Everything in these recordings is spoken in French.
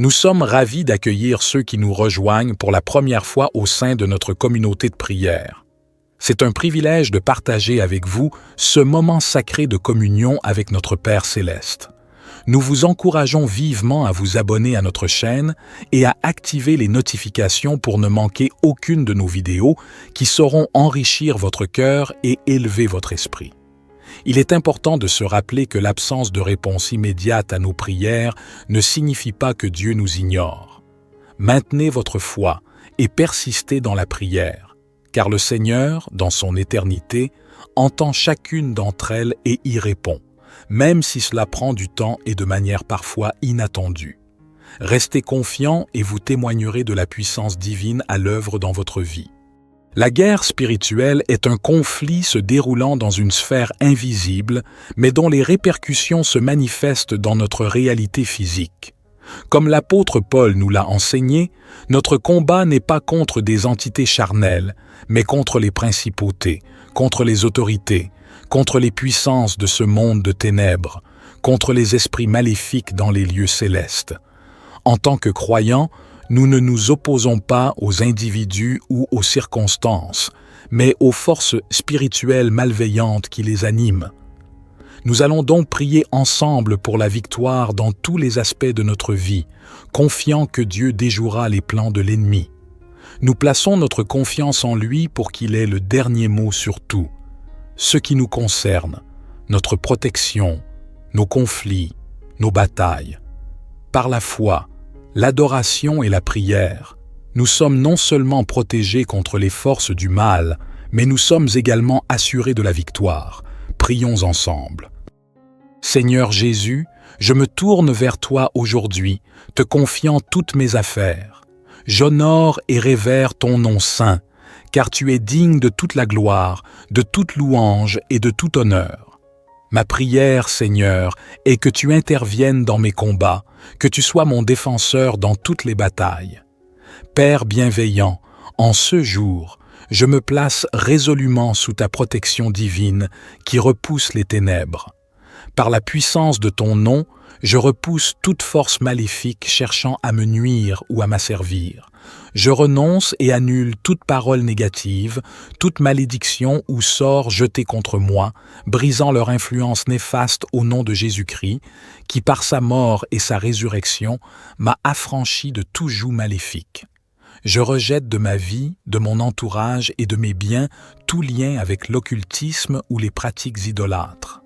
Nous sommes ravis d'accueillir ceux qui nous rejoignent pour la première fois au sein de notre communauté de prière. C'est un privilège de partager avec vous ce moment sacré de communion avec notre Père céleste. Nous vous encourageons vivement à vous abonner à notre chaîne et à activer les notifications pour ne manquer aucune de nos vidéos qui sauront enrichir votre cœur et élever votre esprit. Il est important de se rappeler que l'absence de réponse immédiate à nos prières ne signifie pas que Dieu nous ignore. Maintenez votre foi et persistez dans la prière, car le Seigneur, dans son éternité, entend chacune d'entre elles et y répond, même si cela prend du temps et de manière parfois inattendue. Restez confiants et vous témoignerez de la puissance divine à l'œuvre dans votre vie. La guerre spirituelle est un conflit se déroulant dans une sphère invisible, mais dont les répercussions se manifestent dans notre réalité physique. Comme l'apôtre Paul nous l'a enseigné, notre combat n'est pas contre des entités charnelles, mais contre les principautés, contre les autorités, contre les puissances de ce monde de ténèbres, contre les esprits maléfiques dans les lieux célestes. En tant que croyants, nous ne nous opposons pas aux individus ou aux circonstances, mais aux forces spirituelles malveillantes qui les animent. Nous allons donc prier ensemble pour la victoire dans tous les aspects de notre vie, confiant que Dieu déjouera les plans de l'ennemi. Nous plaçons notre confiance en lui pour qu'il ait le dernier mot sur tout, ce qui nous concerne, notre protection, nos conflits, nos batailles. Par la foi, l'adoration et la prière, nous sommes non seulement protégés contre les forces du mal, mais nous sommes également assurés de la victoire. Prions ensemble. Seigneur Jésus, je me tourne vers toi aujourd'hui, te confiant toutes mes affaires. J'honore et révère ton nom saint, car tu es digne de toute la gloire, de toute louange et de tout honneur. Ma prière, Seigneur, est que tu interviennes dans mes combats, que tu sois mon défenseur dans toutes les batailles. Père bienveillant, en ce jour, je me place résolument sous ta protection divine qui repousse les ténèbres. Par la puissance de ton nom, je repousse toute force maléfique cherchant à me nuire ou à m'asservir. Je renonce et annule toute parole négative, toute malédiction ou sort jeté contre moi, brisant leur influence néfaste au nom de Jésus-Christ, qui par sa mort et sa résurrection m'a affranchi de tout joug maléfique. Je rejette de ma vie, de mon entourage et de mes biens tout lien avec l'occultisme ou les pratiques idolâtres.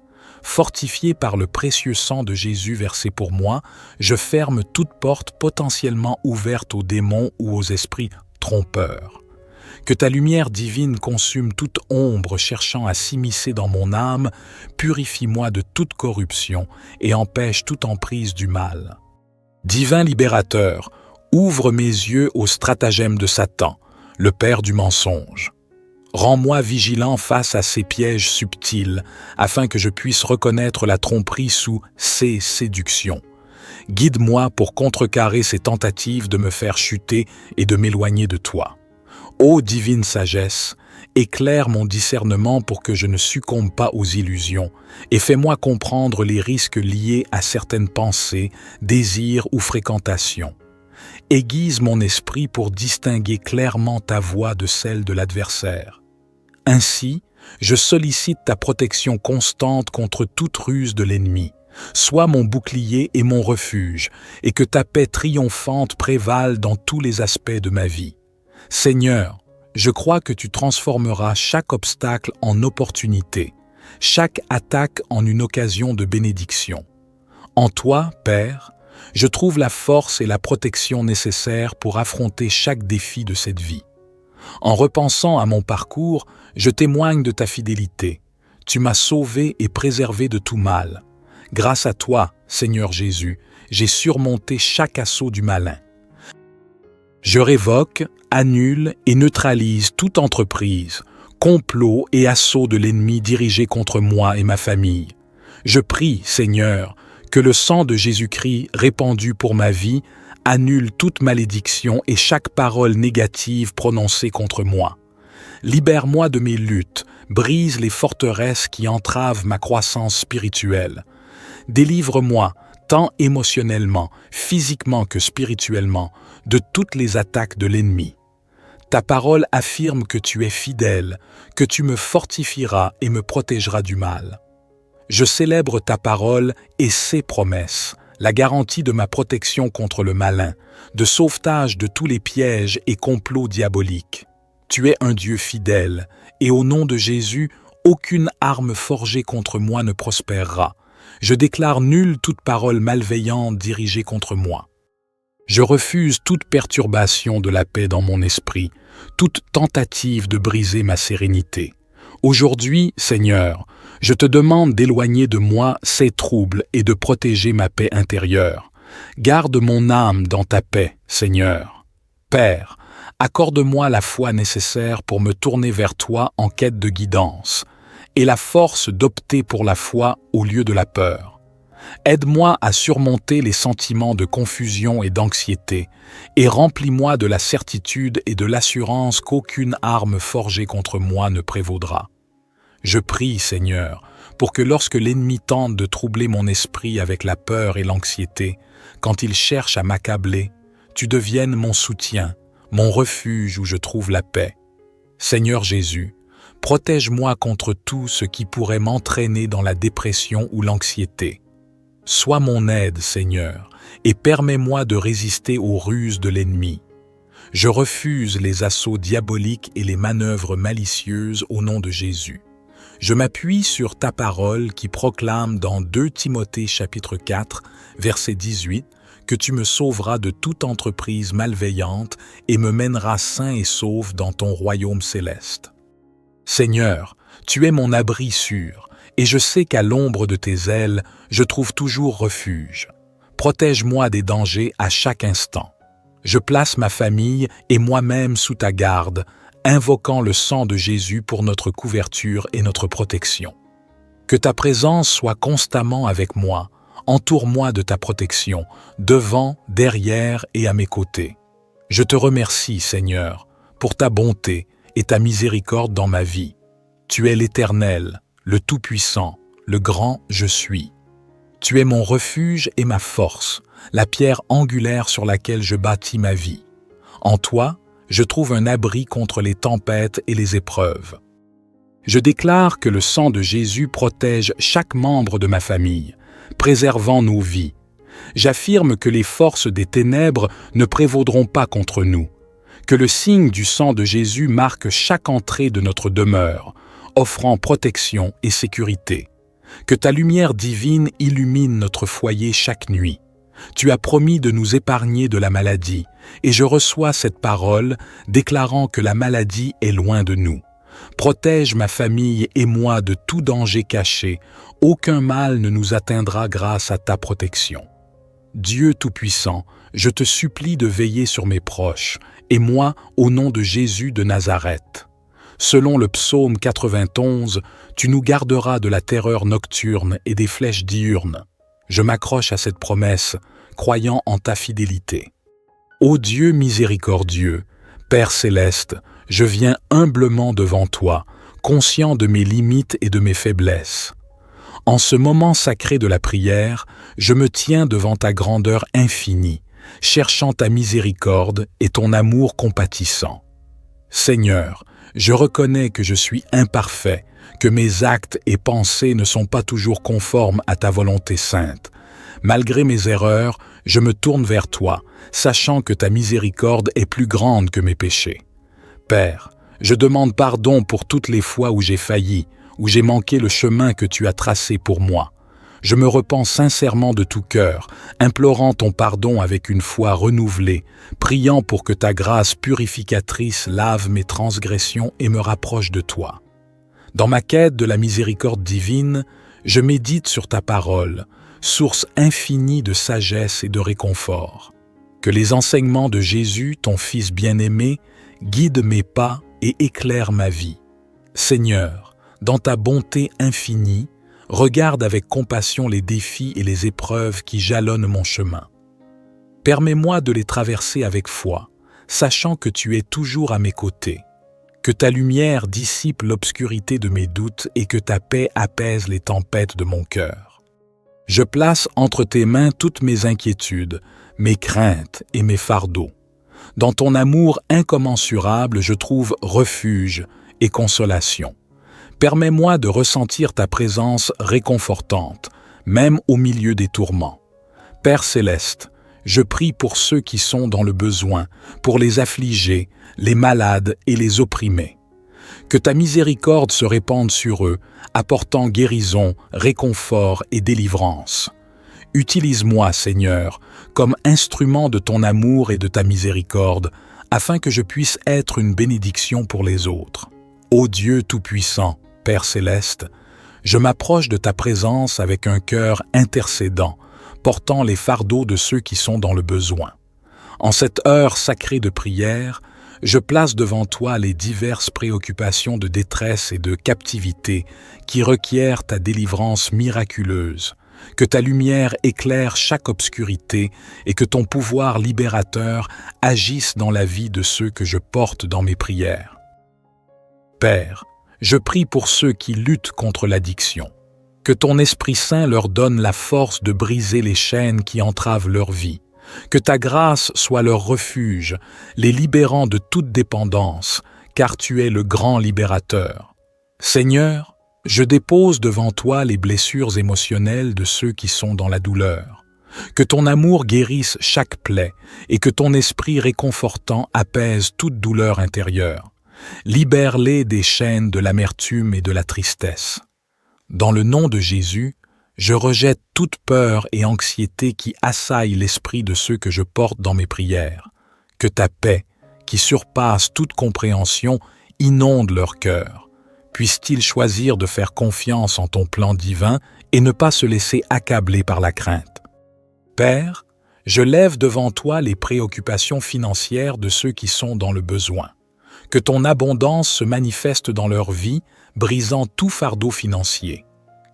Fortifié par le précieux sang de Jésus versé pour moi, je ferme toute porte potentiellement ouverte aux démons ou aux esprits trompeurs. Que ta lumière divine consume toute ombre cherchant à s'immiscer dans mon âme, purifie-moi de toute corruption et empêche toute emprise du mal. Divin libérateur, ouvre mes yeux aux stratagèmes de Satan, le père du mensonge. Rends-moi vigilant face à ces pièges subtils, afin que je puisse reconnaître la tromperie sous ces séductions. Guide-moi pour contrecarrer ces tentatives de me faire chuter et de m'éloigner de toi. Ô divine sagesse, éclaire mon discernement pour que je ne succombe pas aux illusions, et fais-moi comprendre les risques liés à certaines pensées, désirs ou fréquentations. Aiguise mon esprit pour distinguer clairement ta voix de celle de l'adversaire. Ainsi, je sollicite ta protection constante contre toute ruse de l'ennemi. Sois mon bouclier et mon refuge, et que ta paix triomphante prévale dans tous les aspects de ma vie. Seigneur, je crois que tu transformeras chaque obstacle en opportunité, chaque attaque en une occasion de bénédiction. En toi, Père, je trouve la force et la protection nécessaires pour affronter chaque défi de cette vie. En repensant à mon parcours, je témoigne de ta fidélité. Tu m'as sauvé et préservé de tout mal. Grâce à toi, Seigneur Jésus, j'ai surmonté chaque assaut du malin. Je révoque, annule et neutralise toute entreprise, complot et assaut de l'ennemi dirigé contre moi et ma famille. Je prie, Seigneur, que le sang de Jésus-Christ répandu pour ma vie annule toute malédiction et chaque parole négative prononcée contre moi. Libère-moi de mes luttes, brise les forteresses qui entravent ma croissance spirituelle. Délivre-moi, tant émotionnellement, physiquement que spirituellement, de toutes les attaques de l'ennemi. Ta parole affirme que tu es fidèle, que tu me fortifieras et me protégeras du mal. Je célèbre ta parole et ses promesses, la garantie de ma protection contre le malin, de sauvetage de tous les pièges et complots diaboliques. Tu es un Dieu fidèle, et au nom de Jésus, aucune arme forgée contre moi ne prospérera. Je déclare nulle toute parole malveillante dirigée contre moi. Je refuse toute perturbation de la paix dans mon esprit, toute tentative de briser ma sérénité. Aujourd'hui, Seigneur, je te demande d'éloigner de moi ces troubles et de protéger ma paix intérieure. Garde mon âme dans ta paix, Seigneur. Père, accorde-moi la foi nécessaire pour me tourner vers toi en quête de guidance, et la force d'opter pour la foi au lieu de la peur. Aide-moi à surmonter les sentiments de confusion et d'anxiété, et remplis-moi de la certitude et de l'assurance qu'aucune arme forgée contre moi ne prévaudra. Je prie, Seigneur, pour que lorsque l'ennemi tente de troubler mon esprit avec la peur et l'anxiété, quand il cherche à m'accabler, tu deviennes mon soutien, mon refuge où je trouve la paix. Seigneur Jésus, protège-moi contre tout ce qui pourrait m'entraîner dans la dépression ou l'anxiété. Sois mon aide, Seigneur, et permets-moi de résister aux ruses de l'ennemi. Je refuse les assauts diaboliques et les manœuvres malicieuses au nom de Jésus. Je m'appuie sur ta parole qui proclame dans 2 Timothée chapitre 4, verset 18, que tu me sauveras de toute entreprise malveillante et me mèneras sain et sauf dans ton royaume céleste. Seigneur, tu es mon abri sûr, et je sais qu'à l'ombre de tes ailes, je trouve toujours refuge. Protège-moi des dangers à chaque instant. Je place ma famille et moi-même sous ta garde, invoquant le sang de Jésus pour notre couverture et notre protection. Que ta présence soit constamment avec moi, entoure-moi de ta protection, devant, derrière et à mes côtés. Je te remercie, Seigneur, pour ta bonté et ta miséricorde dans ma vie. Tu es l'Éternel, le Tout-Puissant, le grand je suis. Tu es mon refuge et ma force, la pierre angulaire sur laquelle je bâtis ma vie. En toi, je trouve un abri contre les tempêtes et les épreuves. Je déclare que le sang de Jésus protège chaque membre de ma famille, préservant nos vies. J'affirme que les forces des ténèbres ne prévaudront pas contre nous, que le signe du sang de Jésus marque chaque entrée de notre demeure, offrant protection et sécurité. Que ta lumière divine illumine notre foyer chaque nuit. Tu as promis de nous épargner de la maladie, et je reçois cette parole déclarant que la maladie est loin de nous. Protège ma famille et moi de tout danger caché. Aucun mal ne nous atteindra grâce à ta protection. Dieu Tout-Puissant, je te supplie de veiller sur mes proches, et moi, au nom de Jésus de Nazareth. Selon le psaume 91, tu nous garderas de la terreur nocturne et des flèches diurnes. Je m'accroche à cette promesse, croyant en ta fidélité. Ô Dieu miséricordieux, Père céleste, je viens humblement devant toi, conscient de mes limites et de mes faiblesses. En ce moment sacré de la prière, je me tiens devant ta grandeur infinie, cherchant ta miséricorde et ton amour compatissant. Seigneur, je reconnais que je suis imparfait, que mes actes et pensées ne sont pas toujours conformes à ta volonté sainte. Malgré mes erreurs, je me tourne vers toi, sachant que ta miséricorde est plus grande que mes péchés. Père, je demande pardon pour toutes les fois où j'ai failli, où j'ai manqué le chemin que tu as tracé pour moi. Je me repens sincèrement de tout cœur, implorant ton pardon avec une foi renouvelée, priant pour que ta grâce purificatrice lave mes transgressions et me rapproche de toi. Dans ma quête de la miséricorde divine, je médite sur ta parole, source infinie de sagesse et de réconfort. Que les enseignements de Jésus, ton Fils bien-aimé, guident mes pas et éclairent ma vie. Seigneur, dans ta bonté infinie, regarde avec compassion les défis et les épreuves qui jalonnent mon chemin. Permets-moi de les traverser avec foi, sachant que tu es toujours à mes côtés. Que ta lumière dissipe l'obscurité de mes doutes et que ta paix apaise les tempêtes de mon cœur. Je place entre tes mains toutes mes inquiétudes, mes craintes et mes fardeaux. Dans ton amour incommensurable, je trouve refuge et consolation. Permets-moi de ressentir ta présence réconfortante, même au milieu des tourments. Père céleste, je prie pour ceux qui sont dans le besoin, pour les affligés, les malades et les opprimés. Que ta miséricorde se répande sur eux, apportant guérison, réconfort et délivrance. Utilise-moi, Seigneur, comme instrument de ton amour et de ta miséricorde, afin que je puisse être une bénédiction pour les autres. Ô Dieu Tout-Puissant, Père Céleste, je m'approche de ta présence avec un cœur intercédant, portant les fardeaux de ceux qui sont dans le besoin. En cette heure sacrée de prière, je place devant toi les diverses préoccupations de détresse et de captivité qui requièrent ta délivrance miraculeuse, que ta lumière éclaire chaque obscurité et que ton pouvoir libérateur agisse dans la vie de ceux que je porte dans mes prières. Père, je prie pour ceux qui luttent contre l'addiction. Que ton Esprit Saint leur donne la force de briser les chaînes qui entravent leur vie. Que ta grâce soit leur refuge, les libérant de toute dépendance, car tu es le grand libérateur. Seigneur, je dépose devant toi les blessures émotionnelles de ceux qui sont dans la douleur. Que ton amour guérisse chaque plaie et que ton esprit réconfortant apaise toute douleur intérieure. Libère-les des chaînes de l'amertume et de la tristesse. Dans le nom de Jésus, je rejette toute peur et anxiété qui assaillent l'esprit de ceux que je porte dans mes prières. Que ta paix, qui surpasse toute compréhension, inonde leur cœur. Puissent-ils choisir de faire confiance en ton plan divin et ne pas se laisser accabler par la crainte. Père, je lève devant toi les préoccupations financières de ceux qui sont dans le besoin. Que ton abondance se manifeste dans leur vie, brisant tout fardeau financier.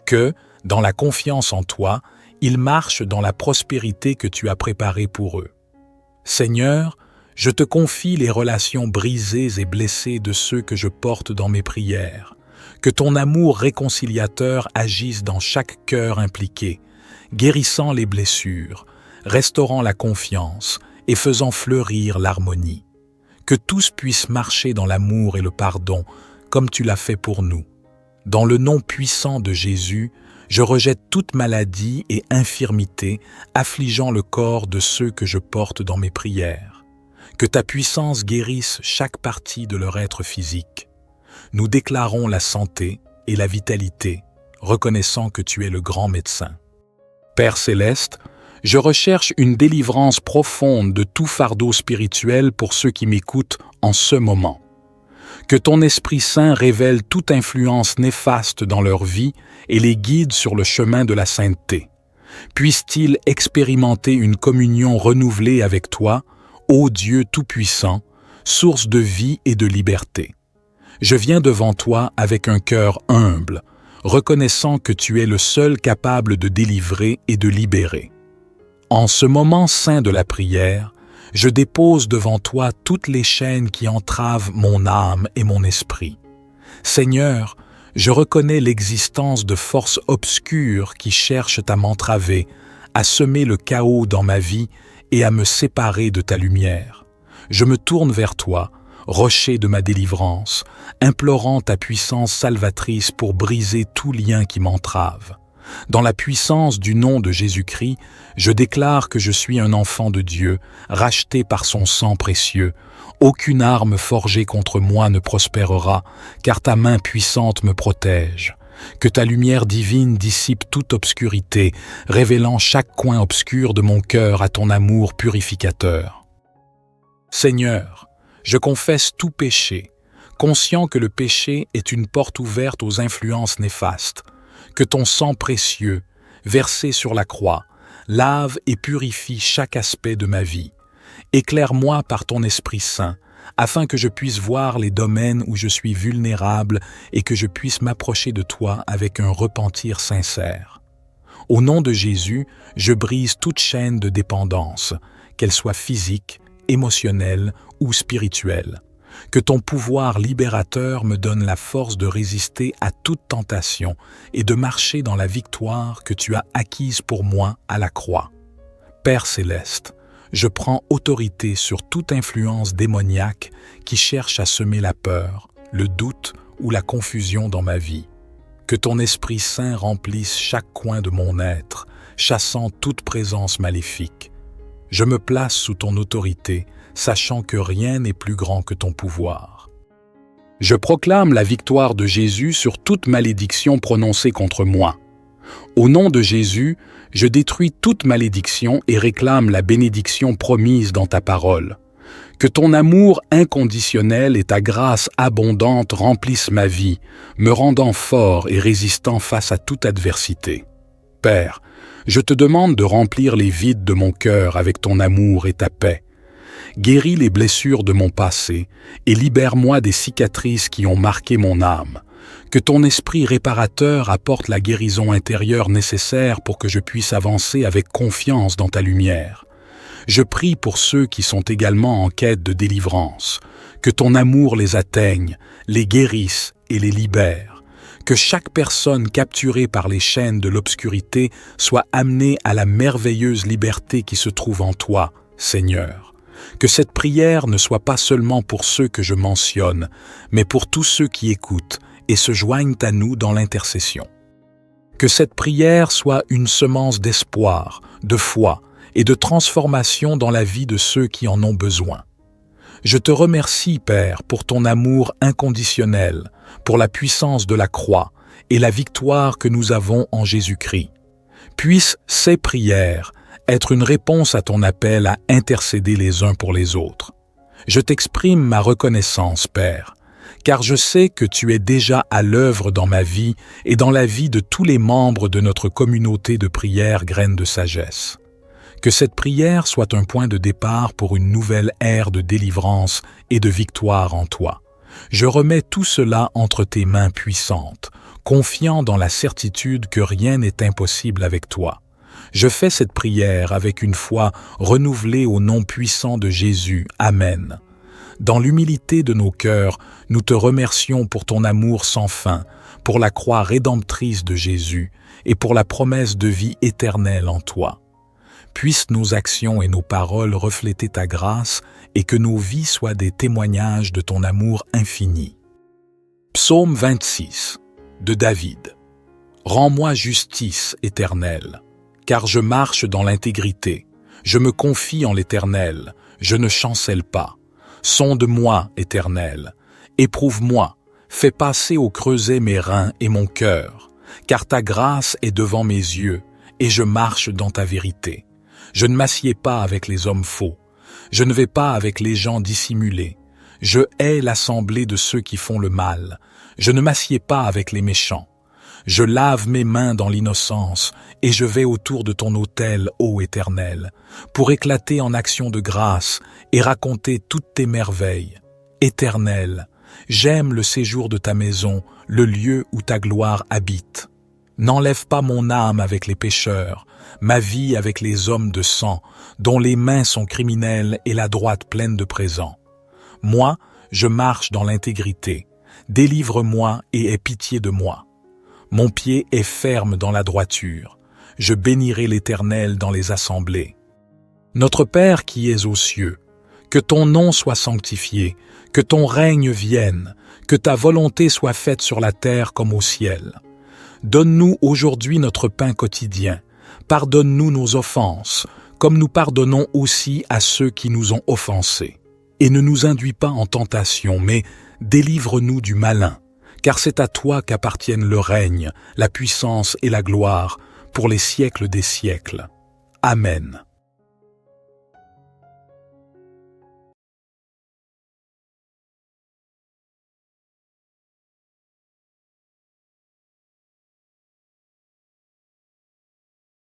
Que, dans la confiance en toi, ils marchent dans la prospérité que tu as préparée pour eux. Seigneur, je te confie les relations brisées et blessées de ceux que je porte dans mes prières. Que ton amour réconciliateur agisse dans chaque cœur impliqué, guérissant les blessures, restaurant la confiance et faisant fleurir l'harmonie. Que tous puissent marcher dans l'amour et le pardon, comme tu l'as fait pour nous. Dans le nom puissant de Jésus, je rejette toute maladie et infirmité affligeant le corps de ceux que je porte dans mes prières. Que ta puissance guérisse chaque partie de leur être physique. Nous déclarons la santé et la vitalité, reconnaissant que tu es le grand médecin. Père céleste, je recherche une délivrance profonde de tout fardeau spirituel pour ceux qui m'écoutent en ce moment. Que ton Esprit Saint révèle toute influence néfaste dans leur vie et les guide sur le chemin de la sainteté. Puissent-ils expérimenter une communion renouvelée avec toi, ô Dieu Tout-Puissant, source de vie et de liberté. Je viens devant toi avec un cœur humble, reconnaissant que tu es le seul capable de délivrer et de libérer. En ce moment saint de la prière, je dépose devant toi toutes les chaînes qui entravent mon âme et mon esprit. Seigneur, je reconnais l'existence de forces obscures qui cherchent à m'entraver, à semer le chaos dans ma vie et à me séparer de ta lumière. Je me tourne vers toi, rocher de ma délivrance, implorant ta puissance salvatrice pour briser tout lien qui m'entrave. Dans la puissance du nom de Jésus-Christ, je déclare que je suis un enfant de Dieu, racheté par son sang précieux. Aucune arme forgée contre moi ne prospérera, car ta main puissante me protège. Que ta lumière divine dissipe toute obscurité, révélant chaque coin obscur de mon cœur à ton amour purificateur. Seigneur, je confesse tout péché, conscient que le péché est une porte ouverte aux influences néfastes. Que ton sang précieux, versé sur la croix, lave et purifie chaque aspect de ma vie. Éclaire-moi par ton Esprit Saint, afin que je puisse voir les domaines où je suis vulnérable et que je puisse m'approcher de toi avec un repentir sincère. Au nom de Jésus, je brise toute chaîne de dépendance, qu'elle soit physique, émotionnelle ou spirituelle. Que ton pouvoir libérateur me donne la force de résister à toute tentation et de marcher dans la victoire que tu as acquise pour moi à la croix. Père céleste, je prends autorité sur toute influence démoniaque qui cherche à semer la peur, le doute ou la confusion dans ma vie. Que ton Esprit Saint remplisse chaque coin de mon être, chassant toute présence maléfique. Je me place sous ton autorité, sachant que rien n'est plus grand que ton pouvoir. Je proclame la victoire de Jésus sur toute malédiction prononcée contre moi. Au nom de Jésus, je détruis toute malédiction et réclame la bénédiction promise dans ta parole. Que ton amour inconditionnel et ta grâce abondante remplissent ma vie, me rendant fort et résistant face à toute adversité. Père, je te demande de remplir les vides de mon cœur avec ton amour et ta paix. Guéris les blessures de mon passé et libère-moi des cicatrices qui ont marqué mon âme. Que ton esprit réparateur apporte la guérison intérieure nécessaire pour que je puisse avancer avec confiance dans ta lumière. Je prie pour ceux qui sont également en quête de délivrance. Que ton amour les atteigne, les guérisse et les libère. Que chaque personne capturée par les chaînes de l'obscurité soit amenée à la merveilleuse liberté qui se trouve en toi, Seigneur. Que cette prière ne soit pas seulement pour ceux que je mentionne, mais pour tous ceux qui écoutent et se joignent à nous dans l'intercession. Que cette prière soit une semence d'espoir, de foi et de transformation dans la vie de ceux qui en ont besoin. Je te remercie, Père, pour ton amour inconditionnel, pour la puissance de la croix et la victoire que nous avons en Jésus-Christ. Puissent ces prières être une réponse à ton appel à intercéder les uns pour les autres. Je t'exprime ma reconnaissance, Père, car je sais que tu es déjà à l'œuvre dans ma vie et dans la vie de tous les membres de notre communauté de prière Graines de Sagesse. Que cette prière soit un point de départ pour une nouvelle ère de délivrance et de victoire en toi. Je remets tout cela entre tes mains puissantes, confiant dans la certitude que rien n'est impossible avec toi. Je fais cette prière avec une foi renouvelée au nom puissant de Jésus. Amen. Dans l'humilité de nos cœurs, nous te remercions pour ton amour sans fin, pour la croix rédemptrice de Jésus et pour la promesse de vie éternelle en toi. Puissent nos actions et nos paroles refléter ta grâce et que nos vies soient des témoignages de ton amour infini. Psaume 26 de David. Rends-moi justice, Éternel, car je marche dans l'intégrité. Je me confie en l'Éternel, je ne chancelle pas. Sonde-moi, Éternel, éprouve-moi, fais passer au creuset mes reins et mon cœur, car ta grâce est devant mes yeux, et je marche dans ta vérité. Je ne m'assieds pas avec les hommes faux, je ne vais pas avec les gens dissimulés. Je hais l'assemblée de ceux qui font le mal, je ne m'assieds pas avec les méchants. Je lave mes mains dans l'innocence, et je vais autour de ton autel, ô Éternel, pour éclater en actions de grâce et raconter toutes tes merveilles. Éternel, j'aime le séjour de ta maison, le lieu où ta gloire habite. N'enlève pas mon âme avec les pécheurs, ma vie avec les hommes de sang, dont les mains sont criminelles et la droite pleine de présents. Moi, je marche dans l'intégrité. Délivre-moi et aie pitié de moi. Mon pied est ferme dans la droiture. Je bénirai l'Éternel dans les assemblées. Notre Père qui es aux cieux, que ton nom soit sanctifié, que ton règne vienne, que ta volonté soit faite sur la terre comme au ciel. Donne-nous aujourd'hui notre pain quotidien. Pardonne-nous nos offenses, comme nous pardonnons aussi à ceux qui nous ont offensés. Et ne nous induis pas en tentation, mais délivre-nous du malin. Car c'est à toi qu'appartiennent le règne, la puissance et la gloire, pour les siècles des siècles. Amen.